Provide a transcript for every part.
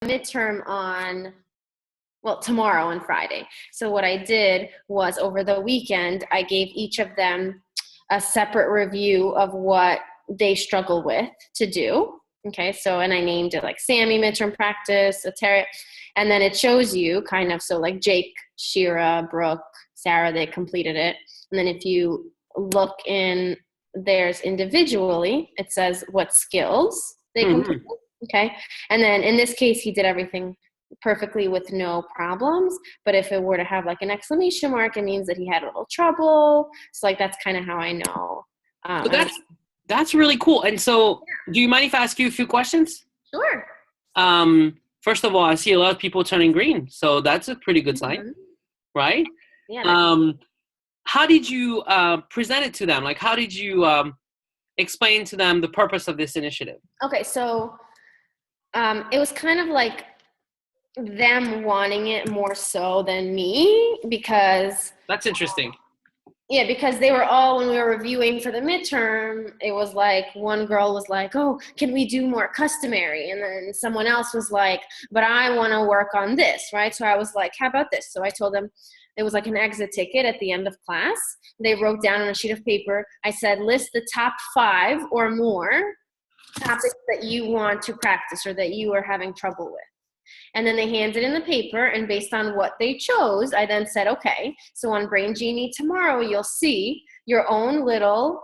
midterm on, well, tomorrow on Friday. So what I did was over the weekend, I gave each of them a separate review of what they struggle with to do. Okay, so, and I named it like Sammy midterm practice, Terry, and then it shows you kind of, so like Jake, Shira, Brooke, Sarah, they completed it. And then if you look in theirs individually, it says what skills they completed. Okay, and then in this case, he did everything perfectly with no problems. But if it were to have like an exclamation mark, it means that he had a little trouble. So like that's kind of how I know. So that's really cool. And so, do you mind if I ask you a few questions? Sure. First of all, I see a lot of people turning green, so that's a pretty good sign, right? Yeah. How did you present it to them? Like, how did you explain to them the purpose of this initiative? Okay, so it was kind of like them wanting it more so than me, because that's interesting. Yeah, because they were all, when we were reviewing for the midterm, it was like one girl was like, oh, can we do more customary? And then someone else was like, but I want to work on this, right? So I was like, how about this? So I told them it was like an exit ticket at the end of class. They wrote down on a sheet of paper, I said, list the top 5 or more topics that you want to practice or that you are having trouble with. And then they handed in the paper, and based on what they chose, I then said, okay, so on Braingenie tomorrow, you'll see your own little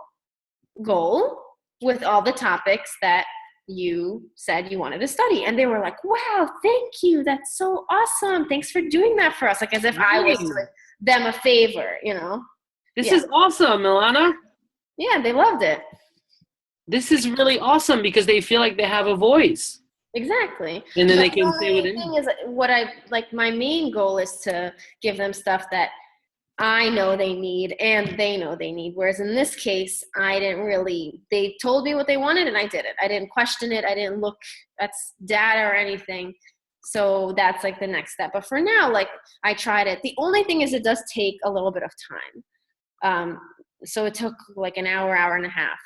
goal with all the topics that you said you wanted to study. And they were like, wow, thank you. That's so awesome. Thanks for doing that for us. Like as if I was doing them a favor, you know? This is awesome, Milana. Yeah, they loved it. This is really awesome because they feel like they have a voice. Exactly. And then they can say what the thing is, what I like, my main goal is to give them stuff that I know they need and they know they need. Whereas in this case, I didn't really, they told me what they wanted and I did it. I didn't question it. I didn't look at data or anything. So that's like the next step. But for now, like I tried it. The only thing is it does take a little bit of time. So it took like an hour, hour and a half.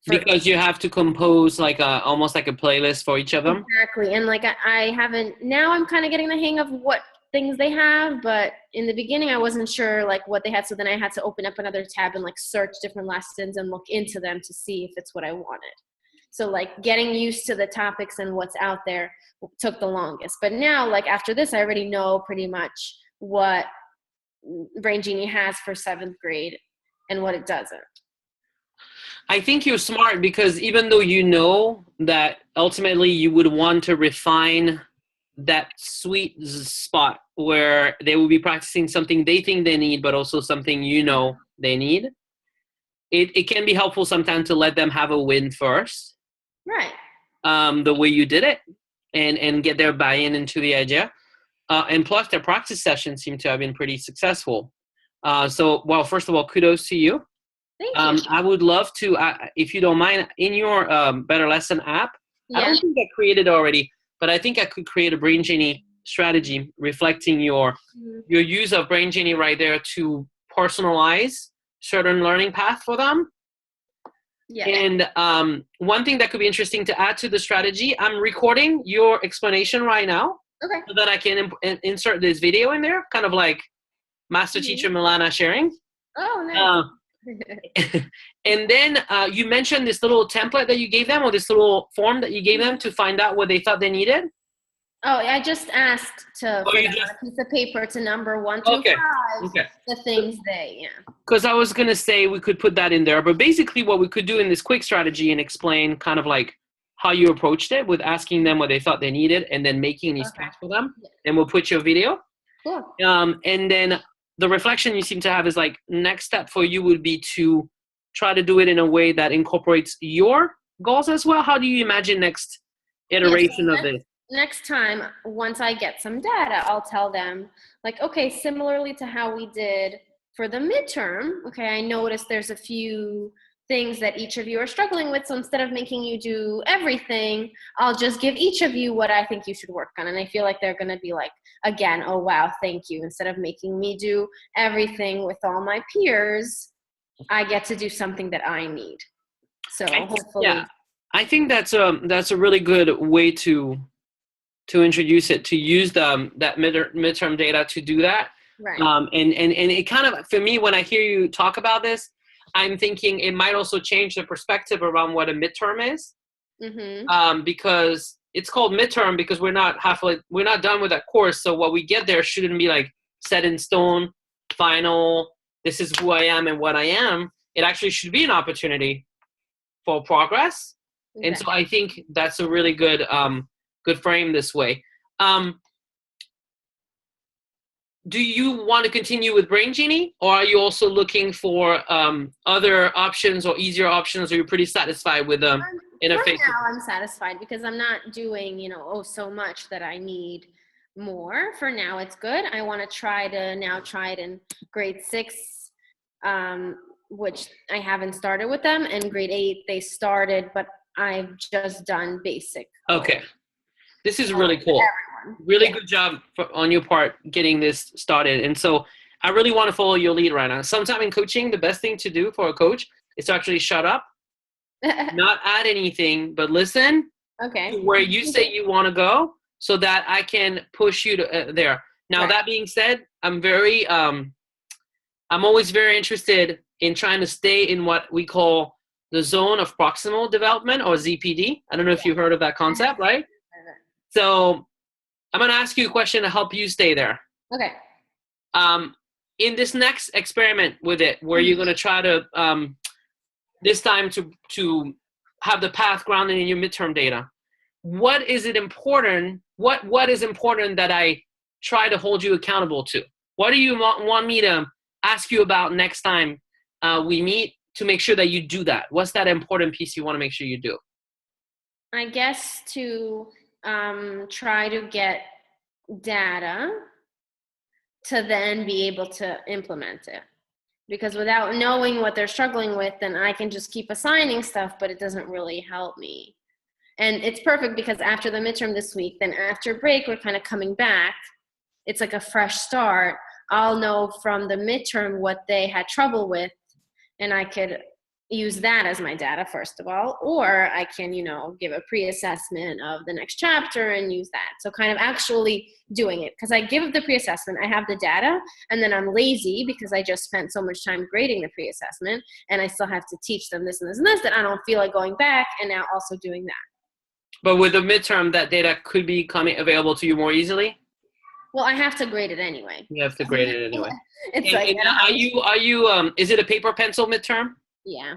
Because you have to compose like almost like a playlist for each of them. Exactly. And like I haven't, now I'm kind of getting the hang of what things they have, but in the beginning I wasn't sure like what they had. So then I had to open up another tab and like search different lessons and look into them to see if it's what I wanted. So like getting used to the topics and what's out there took the longest. But now like after this, I already know pretty much what Braingenie has for 7th grade and what it doesn't. I think you're smart because even though you know that ultimately you would want to refine that sweet spot where they will be practicing something they think they need, but also something you know they need, it can be helpful sometimes to let them have a win first. Right. The way you did it and get their buy-in into the idea. And plus their practice sessions seem to have been pretty successful. So, well, first of all, kudos to you. Thank you. I would love to, if you don't mind, in your Better Lesson app, I don't think I created already, but I think I could create a Braingenie strategy reflecting your use of Braingenie right there to personalize certain learning path for them. Yeah. And one thing that could be interesting to add to the strategy, I'm recording your explanation right now. Okay. So that I can insert this video in there, kind of like Master Teacher Milana sharing. Oh, nice. And then you mentioned this little template that you gave them, or this little form that you gave them to find out what they thought they needed. Oh, I just asked to on a piece of paper to number 1 through 5 the things Because I was gonna say we could put that in there, but basically what we could do in this quick strategy and explain kind of like how you approached it with asking them what they thought they needed and then making these paths for them. And we'll put your video. Cool. And then the reflection you seem to have is like next step for you would be to try to do it in a way that incorporates your goals as well. How do you imagine next iteration of this? Next time, once I get some data, I'll tell them like, okay, similarly to how we did for the midterm, okay, I noticed there's a few things that each of you are struggling with. So instead of making you do everything, I'll just give each of you what I think you should work on. And I feel like they're going to be like, again, oh, wow, thank you. Instead of making me do everything with all my peers, I get to do something that I need. So hopefully. Yeah, I think that's a really good way to to introduce it, to use that midterm data to do that. Right. And it kind of, for me, when I hear you talk about this, I'm thinking it might also change the perspective around what a midterm is. Because it's called midterm because we're not done with that course. So what we get there shouldn't be like set in stone, final, this is who I am and what I am. It actually should be an opportunity for progress. Okay. And so I think that's a really good frame this way. Do you want to continue with Braingenie, or are you also looking for other options or easier options, or you're pretty satisfied with interface? For now, I'm satisfied because I'm not doing, so much that I need more. For now, it's good. I want to try it in grade 6, which I haven't started with them, and grade 8 they started, but I've just done basic. Okay, this is really cool. Really good job on your part getting this started. And so I really want to follow your lead right now. Sometime in coaching, the best thing to do for a coach is to actually shut up, not add anything, but listen to where you say you want to go so that I can push you to there. Now, that being said, I'm always very interested in trying to stay in what we call the zone of proximal development, or ZPD. I don't know if you've heard of that concept, right? So I'm going to ask you a question to help you stay there. Okay. In this next experiment with it, where you're going to try to, this time to have the path grounded in your midterm data, what is important that I try to hold you accountable to? What do you want me to ask you about next time we meet to make sure that you do that? What's that important piece you want to make sure you do? I guess to try to get data to then be able to implement it. Because without knowing what they're struggling with, then I can just keep assigning stuff, but it doesn't really help me. And it's perfect because after the midterm this week, then after break, we're kind of coming back. It's like a fresh start. I'll know from the midterm what they had trouble with, and I could use that as my data, first of all, or I can, give a pre-assessment of the next chapter and use that. So kind of actually doing it, because I give the pre-assessment, I have the data, and then I'm lazy because I just spent so much time grading the pre-assessment, and I still have to teach them this and this and this, that I don't feel like going back and now also doing that. But with the midterm, that data could be available to you more easily? Well, I have to grade it anyway. You have to grade it anyway. It's are you is it a paper pencil midterm? Yeah.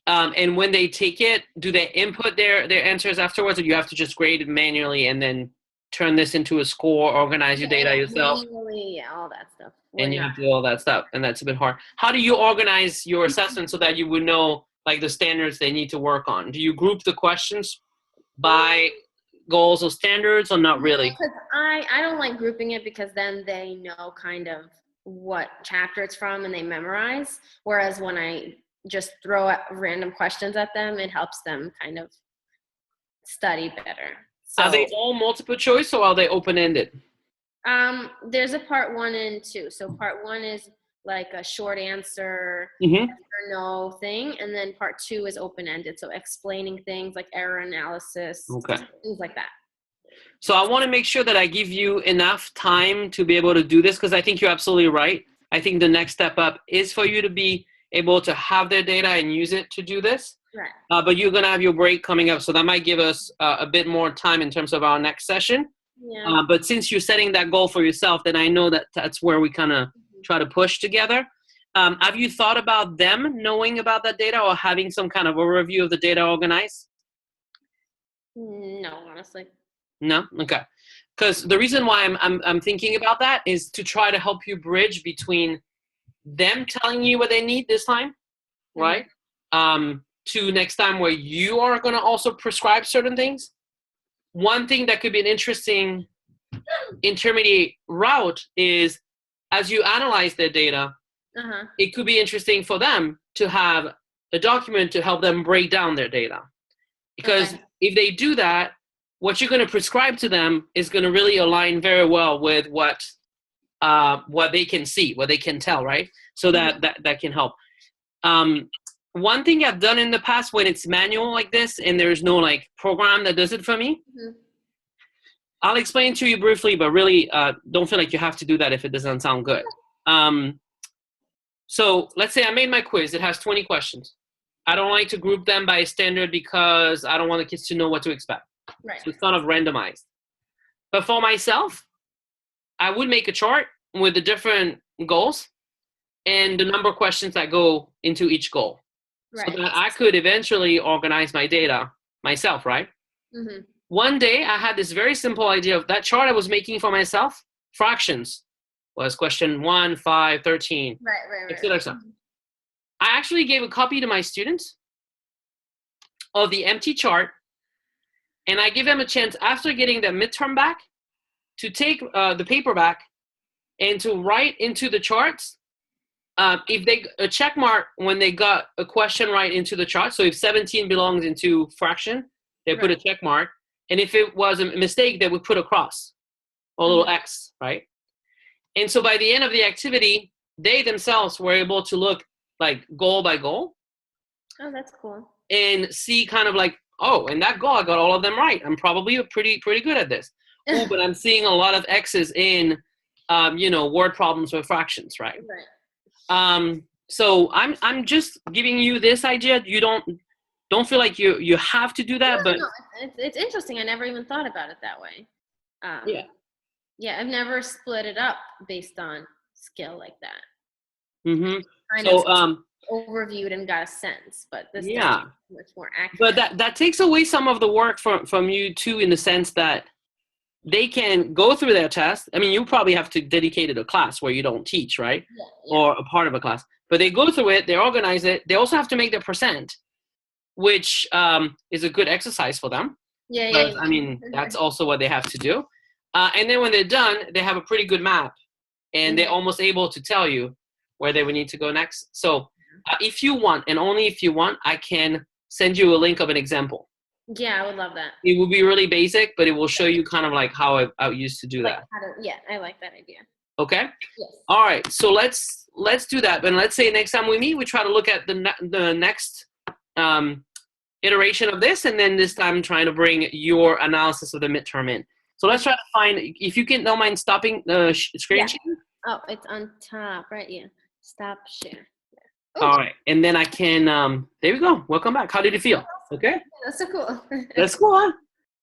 And when they take it, do they input their answers afterwards, or you have to just grade it manually and then turn this into a score, organize your data yourself? Manually, all that stuff. And you have to do all that stuff, and that's a bit hard. How do you organize your assessment so that you would know like the standards they need to work on? Do you group the questions by goals or standards, or not really? Because I don't like grouping it, because then they know kind of what chapter it's from and they memorize. Whereas when I just throw out random questions at them, it helps them kind of study better. So, are they all multiple choice, or are they open-ended? There's a part 1 and 2. So part 1 is like a short answer, yes or no thing, and then part 2 is open-ended, so explaining things like error analysis, things like that. So I want to make sure that I give you enough time to be able to do this, because I think you're absolutely right. I think the next step up is for you to be able to have their data and use it to do this. Right. But you're going to have your break coming up, so that might give us a bit more time in terms of our next session. Yeah. But since you're setting that goal for yourself, then I know that that's where we kind of try to push together. Have you thought about them knowing about that data, or having some kind of overview of the data organized? No, honestly. No? Okay. Because the reason why I'm thinking about that is to try to help you bridge between them telling you what they need this time, right? To next time where you are going to also prescribe certain things. One thing that could be an interesting intermediate route is, as you analyze their data, it could be interesting for them to have a document to help them break down their data. Because if they do that, what you're going to prescribe to them is going to really align very well with what they can see, what they can tell, right? So that can help. One thing I've done in the past when it's manual like this and there's no like program that does it for me, I'll explain to you briefly, but really don't feel like you have to do that if it doesn't sound good. So let's say I made my quiz. It has 20 questions. I don't like to group them by standard because I don't want the kids to know what to expect. Right. So it's kind of randomized. But for myself, I would make a chart with the different goals and the number of questions that go into each goal. Right. So that I could eventually organize my data myself, right? Mm-hmm. One day I had this very simple idea of that chart I was making for myself. Fractions was question 1, 5, 13, etc. So I actually gave a copy to my students of the empty chart, and I give them a chance after getting the midterm back to take the paper back and to write into the charts if they a check mark when they got a question right into the chart. So if 17 belongs into fraction, they put a check mark. And if it was a mistake, they would put a cross or a little X, right? And so by the end of the activity, they themselves were able to look like goal by goal. Oh, that's cool. And see kind of like, oh, in that goal, I got all of them right. I'm probably pretty good at this. Oh, but I'm seeing a lot of X's in, word problems with fractions, right? Right. So I'm just giving you this idea. You don't feel like you have to do that, but it's interesting. I never even thought about it that way. Yeah, I've never split it up based on skill like that. Mm-hmm. Kind of overviewed and got a sense, but this is much more accurate. But that takes away some of the work from you too, in the sense that they can go through their test. I mean, you probably have to dedicate it a class where you don't teach, right? Yeah. Or a part of a class. But they go through it, they organize it. They also have to make their percent, which is a good exercise for them. Yeah. I mean, that's also what they have to do. And then when they're done, they have a pretty good map, and they're almost able to tell you where they would need to go next. So if you want, and only if you want, I can send you a link of an example. Yeah, I would love that. It will be really basic, but it will show you kind of like how I used to do that. I like that idea. Okay? Yes. All right, so let's do that. And let's say next time we meet, we try to look at the next iteration of this, and then this time trying to bring your analysis of the midterm in. So let's try to find, if you don't mind stopping the screen share. Oh, it's on top, right? Yeah. Stop share. Yeah. All right, and then I can, there we go. Welcome back. How did it feel? Okay? That's so cool. That's cool, huh?